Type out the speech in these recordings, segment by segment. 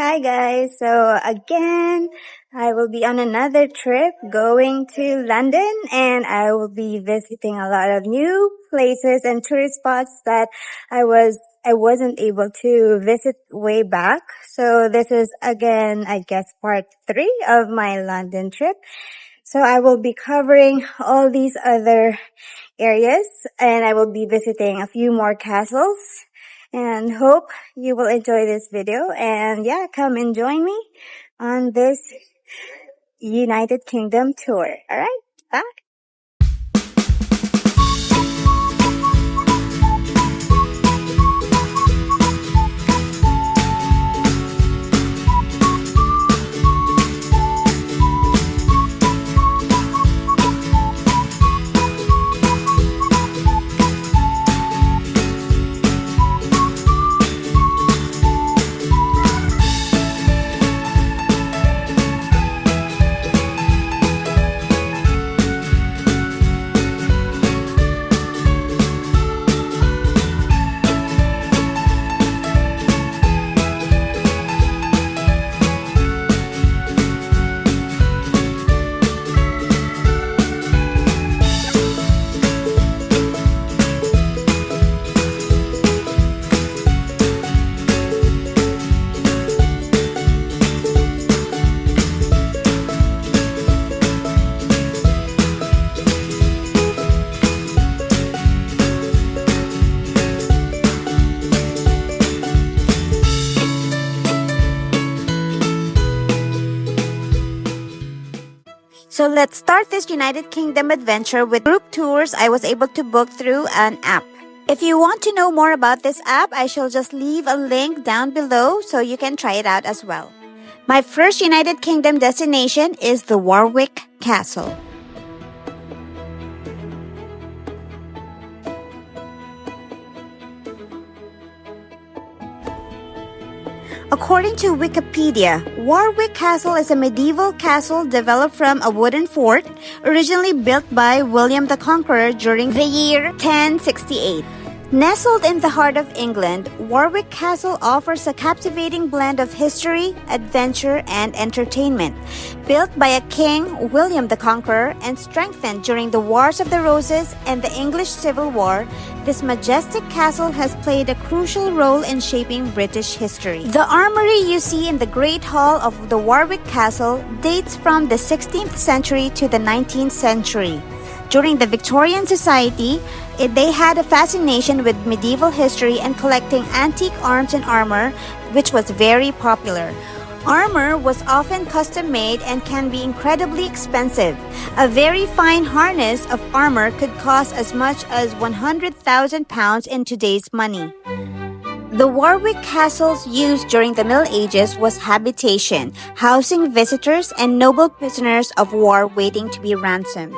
Hi guys. So again, I will be on another trip going to London and I will be visiting a lot of new places and tourist spots that I wasn't able to visit way back. So this is again, I guess part 3 of my London trip. So I will be covering all these other areas and I will be visiting a few more castles and hope you will enjoy this video and yeah, come and join me on this United Kingdom tour. All right, bye. So let's start this United Kingdom adventure with group tours I was able to book through an app. If you want to know more about this app, I shall just leave a link down below so you can try it out as well. My first United Kingdom destination is the Warwick Castle. According to Wikipedia, Warwick Castle is a medieval castle developed from a wooden fort originally built by William the Conqueror during the year 1068. Nestled in the heart of England, Warwick Castle offers a captivating blend of history, adventure, and entertainment. Built by a king, William the Conqueror, and strengthened during the Wars of the Roses and the English Civil War, this majestic castle has played a crucial role in shaping British history. The armory you see in the Great Hall of the Warwick Castle dates from the 16th century to the 19th century. During the Victorian Society, they had a fascination with medieval history and collecting antique arms and armor, which was very popular. Armor was often custom-made and can be incredibly expensive. A very fine harness of armor could cost as much as £100,000 in today's money. The Warwick castles used during the Middle Ages was habitation, housing visitors and noble prisoners of war waiting to be ransomed.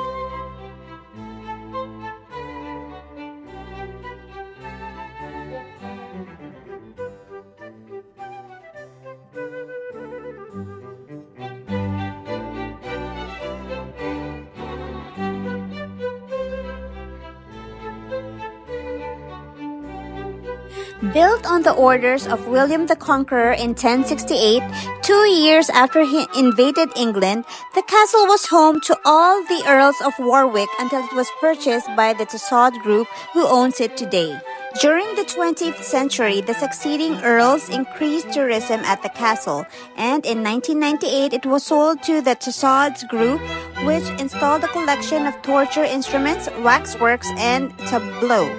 Built on the orders of William the Conqueror in 1068, 2 years after he invaded England, the castle was home to all the Earls of Warwick until it was purchased by the Tussaud Group, who owns it today. During the 20th century, the succeeding earls increased tourism at the castle, and in 1998 it was sold to the Tussauds Group, which installed a collection of torture instruments, waxworks, and tableaux.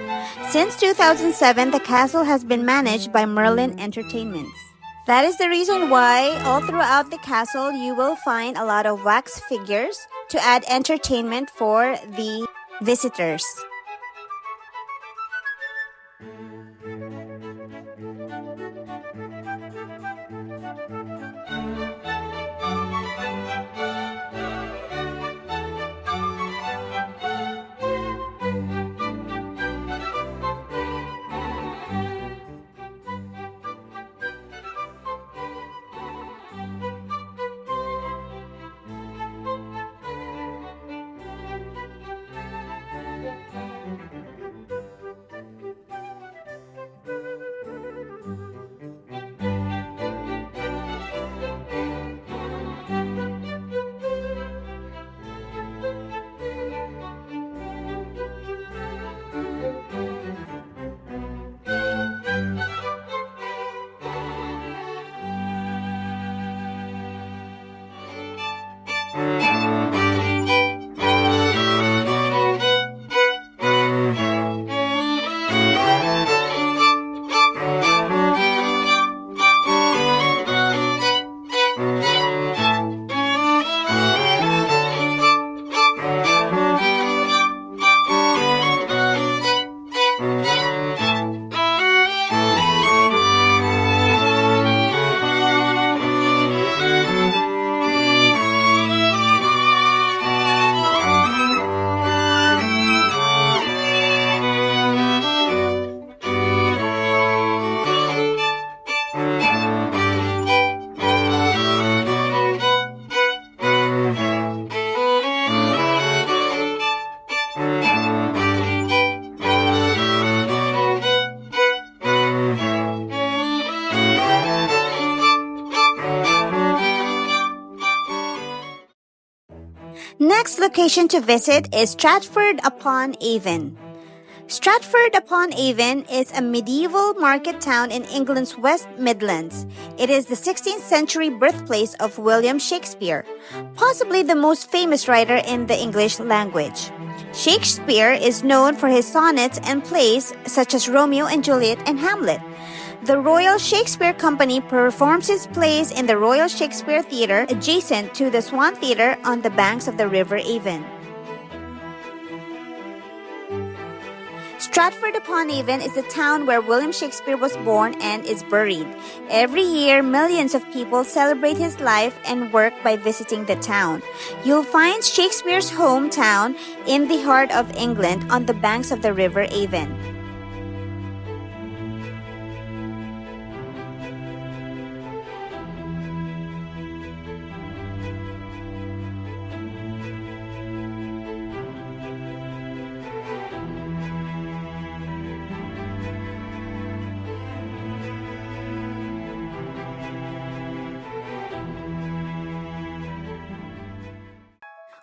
Since 2007, the castle has been managed by Merlin Entertainments. That is the reason why all throughout the castle you will find a lot of wax figures to add entertainment for the visitors. Next location to visit is Stratford-upon-Avon. Stratford-upon-Avon is a medieval market town in England's West Midlands. It is the 16th century birthplace of William Shakespeare, possibly the most famous writer in the English language. Shakespeare is known for his sonnets and plays such as Romeo and Juliet and Hamlet. The Royal Shakespeare Company performs its plays in the Royal Shakespeare Theatre adjacent to the Swan Theatre on the banks of the River Avon. Stratford-upon-Avon is the town where William Shakespeare was born and is buried. Every year, millions of people celebrate his life and work by visiting the town. You'll find Shakespeare's hometown in the heart of England on the banks of the River Avon.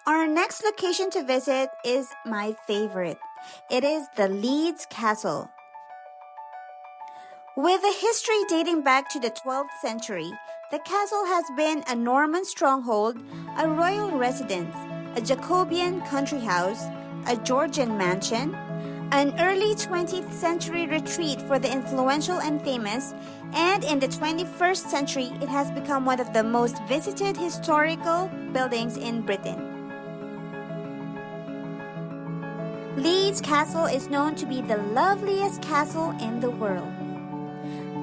Our next location to visit is my favorite. It is the Leeds Castle. With a history dating back to the 12th century, the castle has been a Norman stronghold, a royal residence, a Jacobean country house, a Georgian mansion, an early 20th century retreat for the influential and famous, and in the 21st century, it has become one of the most visited historical buildings in Britain. Leeds Castle is known to be the loveliest castle in the world.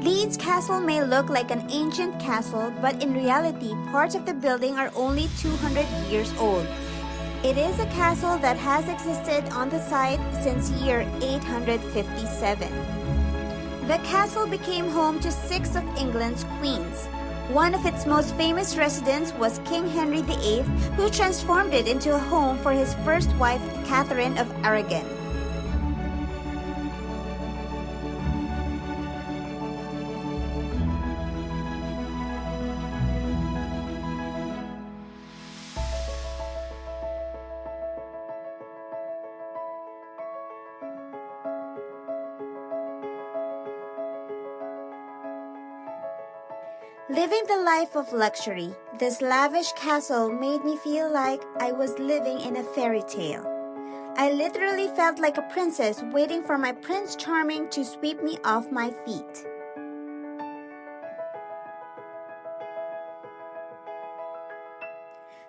Leeds Castle may look like an ancient castle, but in reality, parts of the building are only 200 years old. It is a castle that has existed on the site since year 857. The castle became home to 6 of England's queens. One of its most famous residents was King Henry VIII, who transformed it into a home for his first wife, Catherine of Aragon. Living the life of luxury, this lavish castle made me feel like I was living in a fairy tale. I literally felt like a princess waiting for my Prince Charming to sweep me off my feet.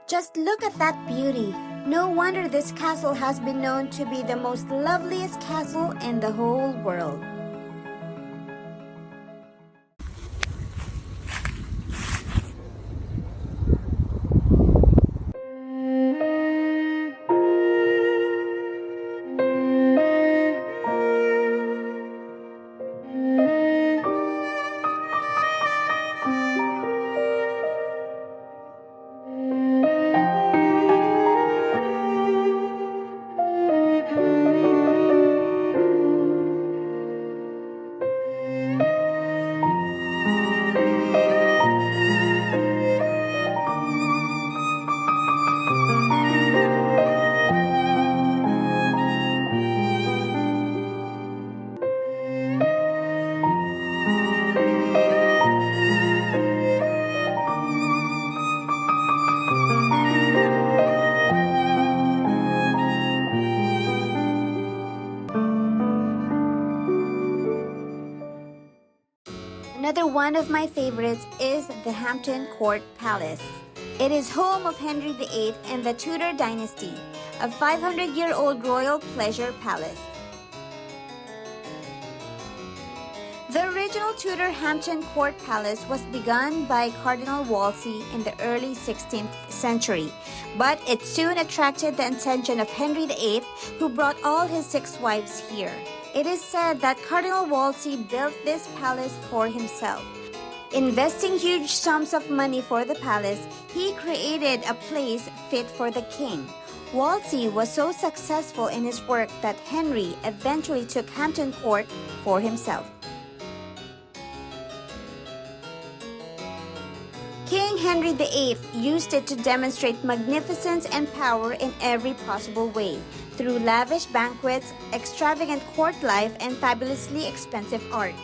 Just look at that beauty. No wonder this castle has been known to be the most loveliest castle in the whole world. Another one of my favorites is the Hampton Court Palace. It is home of Henry VIII and the Tudor dynasty, a 500-year-old royal pleasure palace. The original Tudor Hampton Court Palace was begun by Cardinal Wolsey in the early 16th century, but it soon attracted the attention of Henry VIII, who brought all his 6 wives here. It is said that Cardinal Wolsey built this palace for himself. Investing huge sums of money for the palace, he created a place fit for the king. Wolsey was so successful in his work that Henry eventually took Hampton Court for himself. King Henry VIII used it to demonstrate magnificence and power in every possible way, through lavish banquets, extravagant court life, and fabulously expensive art.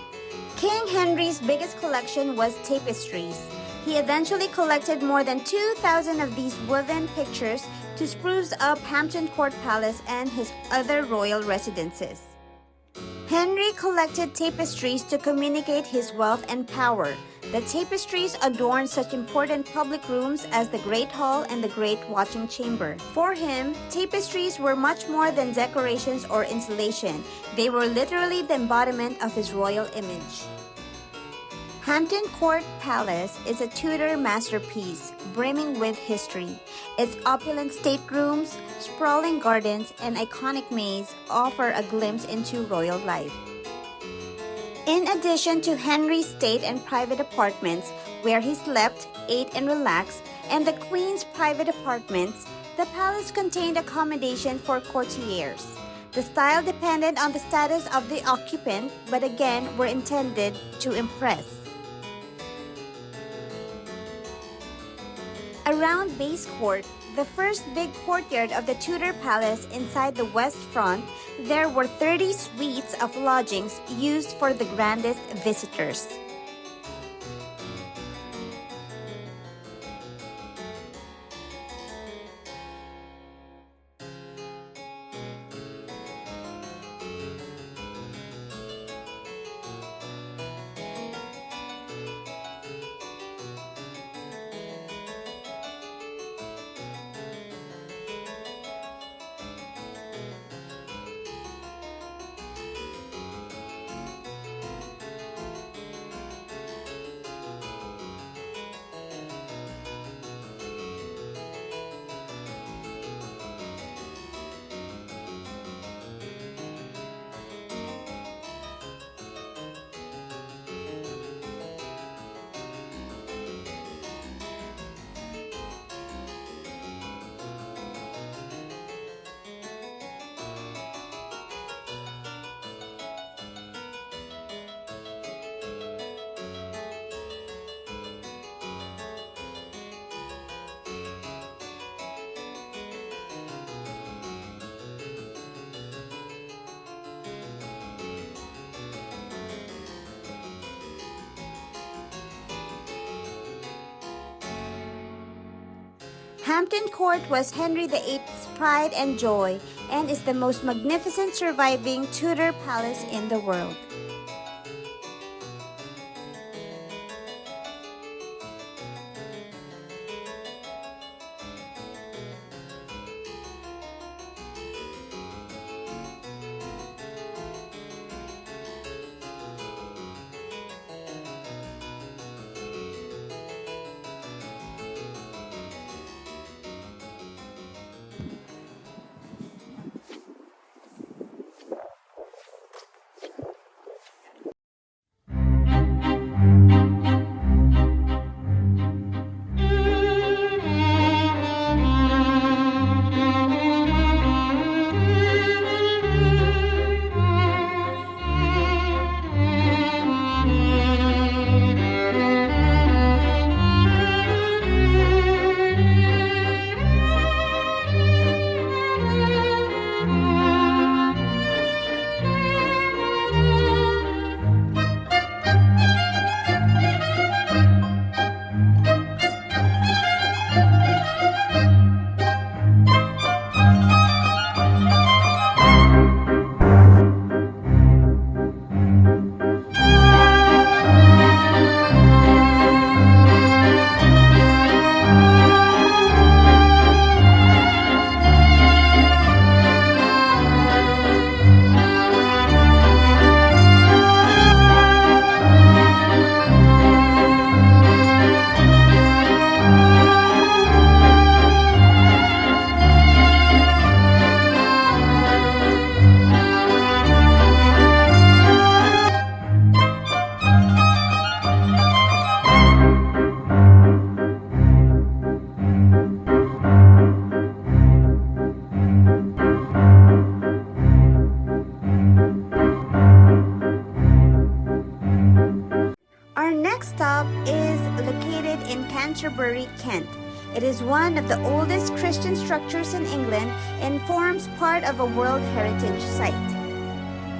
King Henry's biggest collection was tapestries. He eventually collected more than 2,000 of these woven pictures to spruce up Hampton Court Palace and his other royal residences. Henry collected tapestries to communicate his wealth and power. The tapestries adorned such important public rooms as the Great Hall and the Great Watching Chamber. For him, tapestries were much more than decorations or insulation. They were literally the embodiment of his royal image. Hampton Court Palace is a Tudor masterpiece, brimming with history. Its opulent staterooms, sprawling gardens, and iconic maze offer a glimpse into royal life. In addition to Henry's state and private apartments, where he slept, ate, and relaxed, and the Queen's private apartments, the palace contained accommodation for courtiers. The style depended on the status of the occupant, but again were intended to impress. Around Base Court, the first big courtyard of the Tudor Palace inside the west front, there were 30 suites of lodgings used for the grandest visitors. Hampton Court was Henry VIII's pride and joy, and is the most magnificent surviving Tudor palace in the world. in Canterbury, Kent. It is one of the oldest Christian structures in England and forms part of a World Heritage Site.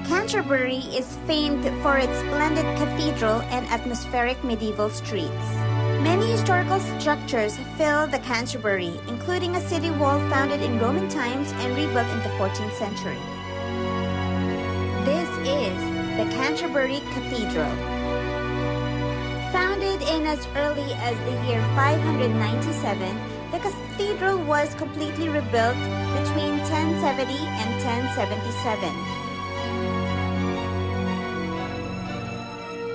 Canterbury is famed for its splendid cathedral and atmospheric medieval streets. Many historical structures fill the Canterbury, including a city wall founded in Roman times and rebuilt in the 14th century. This is the Canterbury Cathedral. Founded in as early as the year 597, the cathedral was completely rebuilt between 1070 and 1077.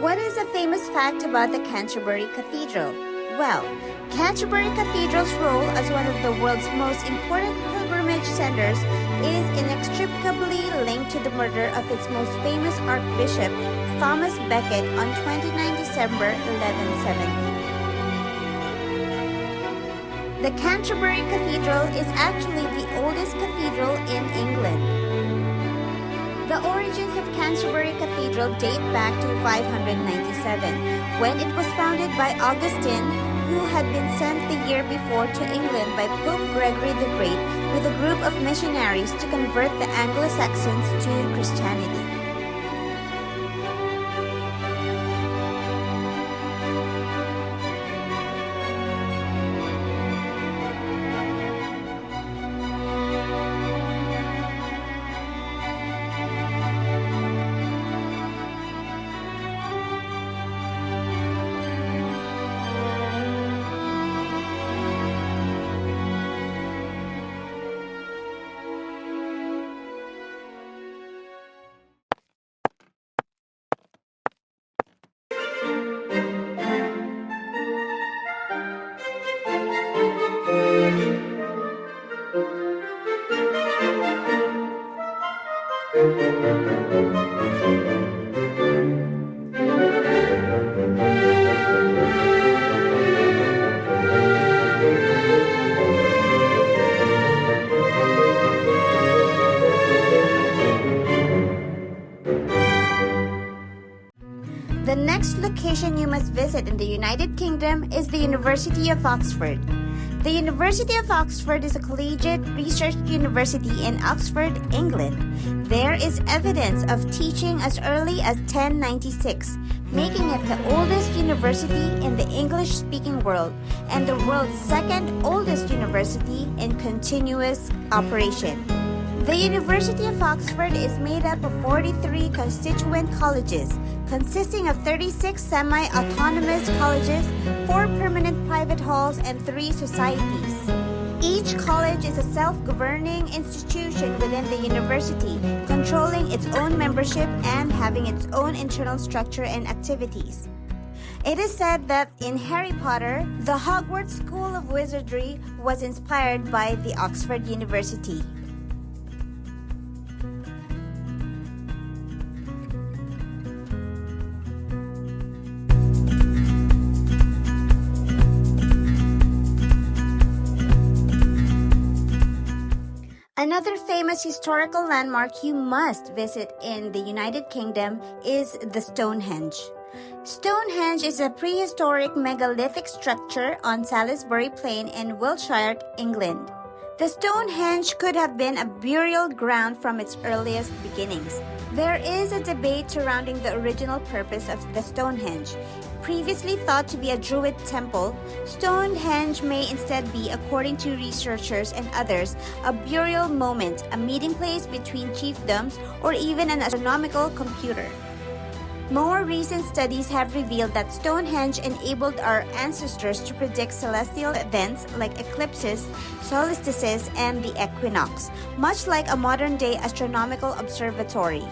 What is a famous fact about the Canterbury Cathedral? Well, Canterbury Cathedral's role as one of the world's most important pilgrimage centers is inextricably linked to the murder of its most famous Archbishop, Thomas Becket, on 29 December 1170. The Canterbury Cathedral is actually the oldest cathedral in England. The origins of Canterbury Cathedral date back to 597, when it was founded by Augustine, who had been sent the year before to England by Pope Gregory the Great with a group of missionaries to convert the Anglo-Saxons to Christianity. The next location you must visit in the United Kingdom is the University of Oxford. The University of Oxford is a collegiate research university in Oxford, England. There is evidence of teaching as early as 1096, making it the oldest university in the English-speaking world and the world's second oldest university in continuous operation. The University of Oxford is made up of 43 constituent colleges, consisting of 36 semi-autonomous colleges, 4 permanent private halls, and 3 societies. Each college is a self-governing institution within the university, controlling its own membership and having its own internal structure and activities. It is said that in Harry Potter, the Hogwarts School of Wizardry was inspired by the Oxford University. Another famous historical landmark you must visit in the United Kingdom is the Stonehenge. Stonehenge is a prehistoric megalithic structure on Salisbury Plain in Wiltshire, England. The Stonehenge could have been a burial ground from its earliest beginnings. There is a debate surrounding the original purpose of the Stonehenge. Previously thought to be a Druid temple, Stonehenge may instead be, according to researchers and others, a burial moment, a meeting place between chiefdoms, or even an astronomical computer. More recent studies have revealed that Stonehenge enabled our ancestors to predict celestial events like eclipses, solstices, and the equinox, much like a modern-day astronomical observatory.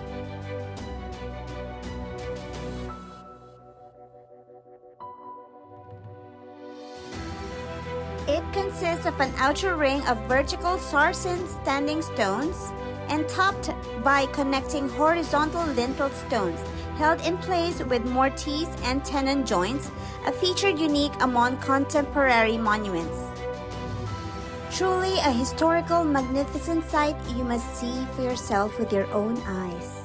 It consists of an outer ring of vertical sarsen standing stones and topped by connecting horizontal lintel stones held in place with mortise and tenon joints, a feature unique among contemporary monuments. Truly a historical, magnificent sight you must see for yourself with your own eyes.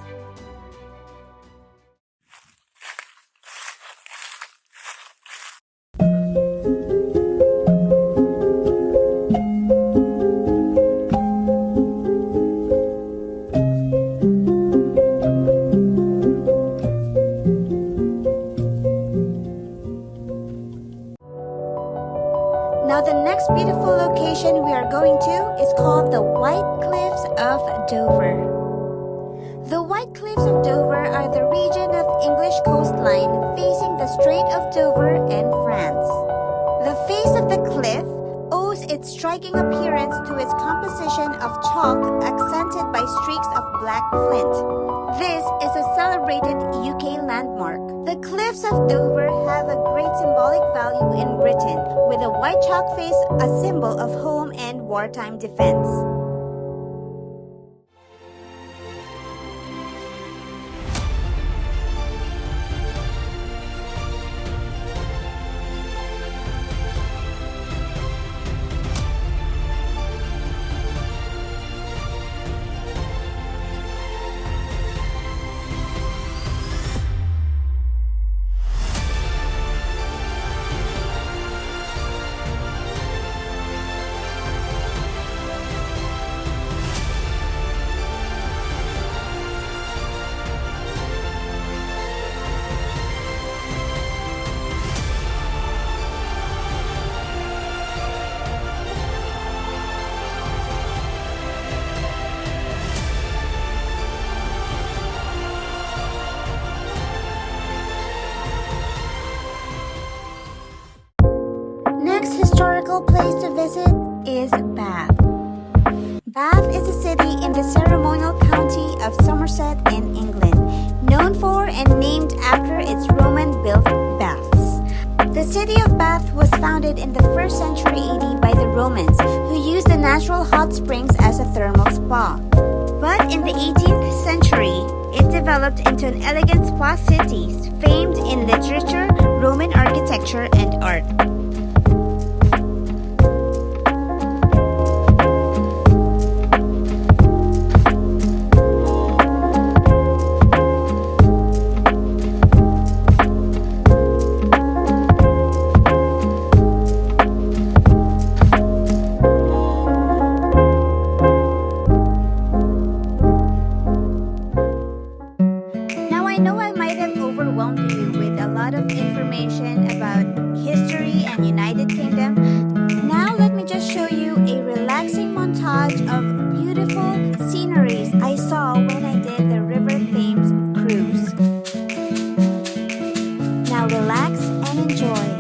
next beautiful location we are going to is called the White Cliffs of Dover. The White Cliffs of Dover are the region of English coastline facing the Strait of Dover and France. The face of the cliff owes its striking appearance to its composition of chalk accented by streaks of black flint. This is a celebrated UK landmark. The cliffs of Dover have a great symbolic value in Britain, with a white chalk face a symbol of home and wartime defense. Historical place to visit is Bath. Bath is a city in the ceremonial county of Somerset in England, known for and named after its Roman-built baths. The city of Bath was founded in the 1st century AD by the Romans, who used the natural hot springs as a thermal spa. But in the 18th century, it developed into an elegant spa city famed in literature, Roman architecture, and art. I know I might have overwhelmed you with a lot of information about history and United Kingdom. Now let me just show you a relaxing montage of beautiful sceneries I saw when I did the River Thames cruise. Now relax and enjoy.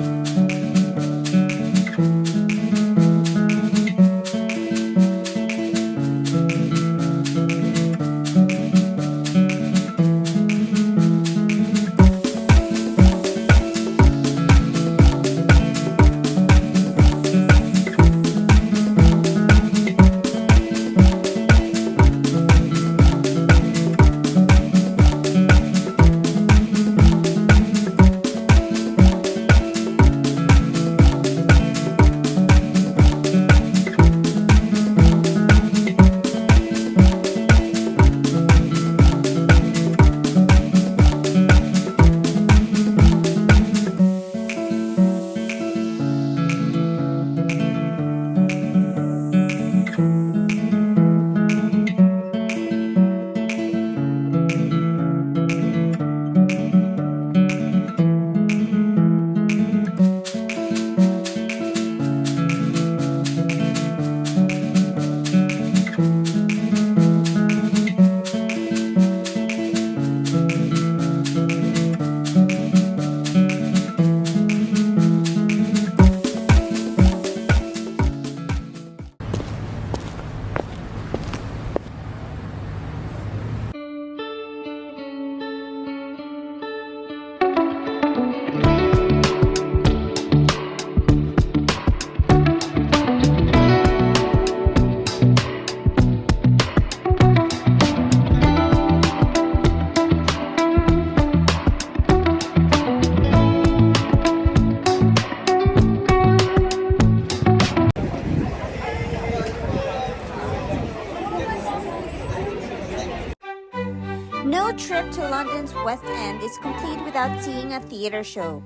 No trip to London's West End is complete without seeing a theatre show.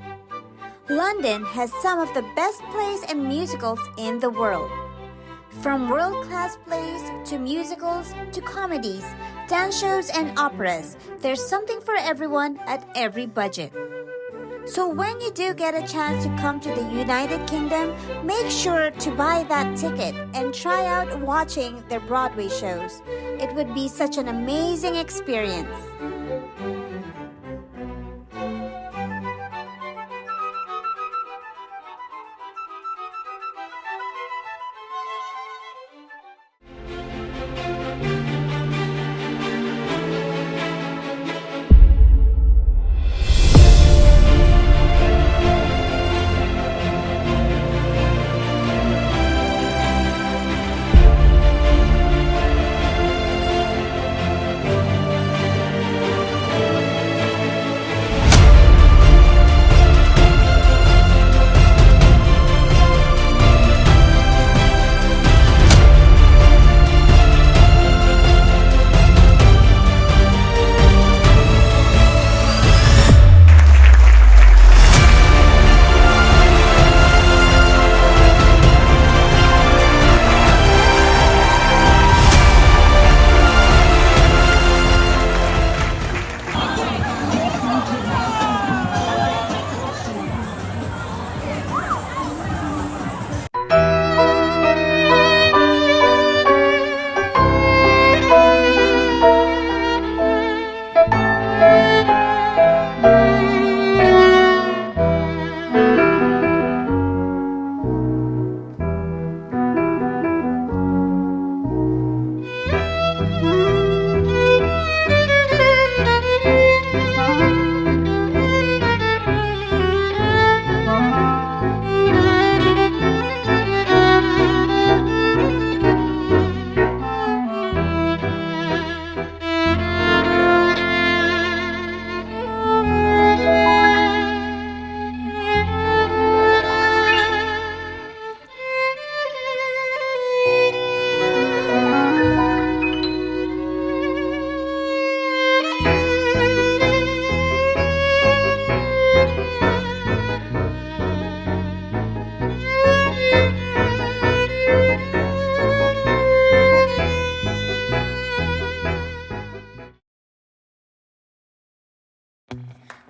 London has some of the best plays and musicals in the world. From world-class plays to musicals to comedies, dance shows and operas, there's something for everyone at every budget. So when you do get a chance to come to the United Kingdom, make sure to buy that ticket and try out watching their Broadway shows. It would be such an amazing experience.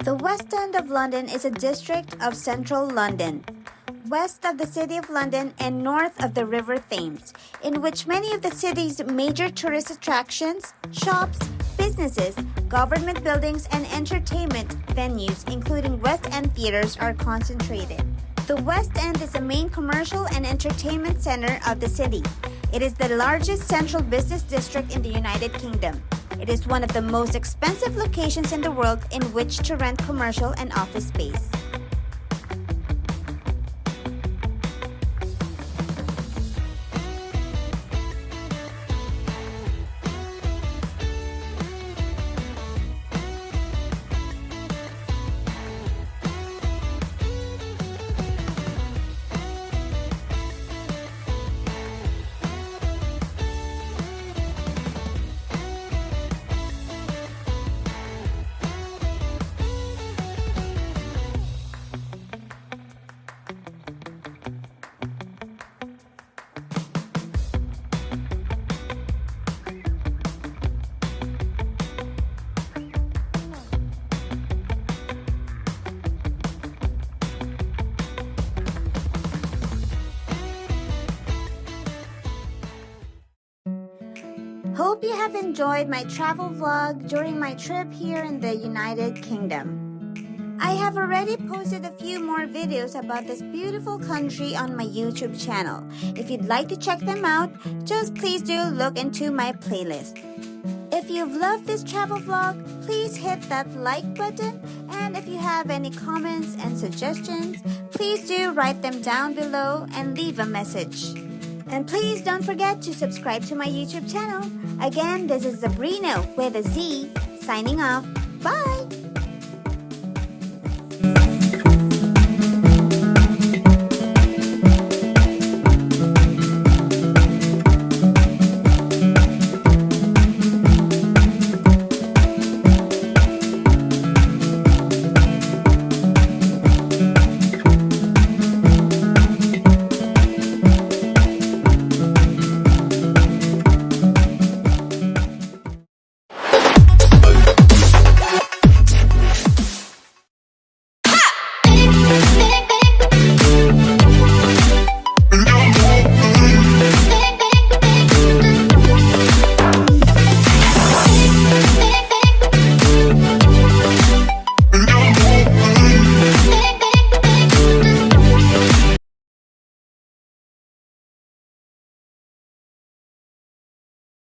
The West End of London is a district of central London, west of the City of London and north of the River Thames, in which many of the city's major tourist attractions, shops, businesses, government buildings, and entertainment venues, including West End theaters, are concentrated. The West End is the main commercial and entertainment center of the city. It is the largest central business district in the United Kingdom. It is one of the most expensive locations in the world in which to rent commercial and office space. Hope you have enjoyed my travel vlog during my trip here in the United Kingdom. I have already posted a few more videos about this beautiful country on my YouTube channel. If you'd like to check them out, just please do look into my playlist. If you've loved this travel vlog, please hit that like button, and if you have any comments and suggestions, please do write them down below and leave a message. And please don't forget to subscribe to my YouTube channel. Again, this is Sabrina with a Z, signing off. Bye!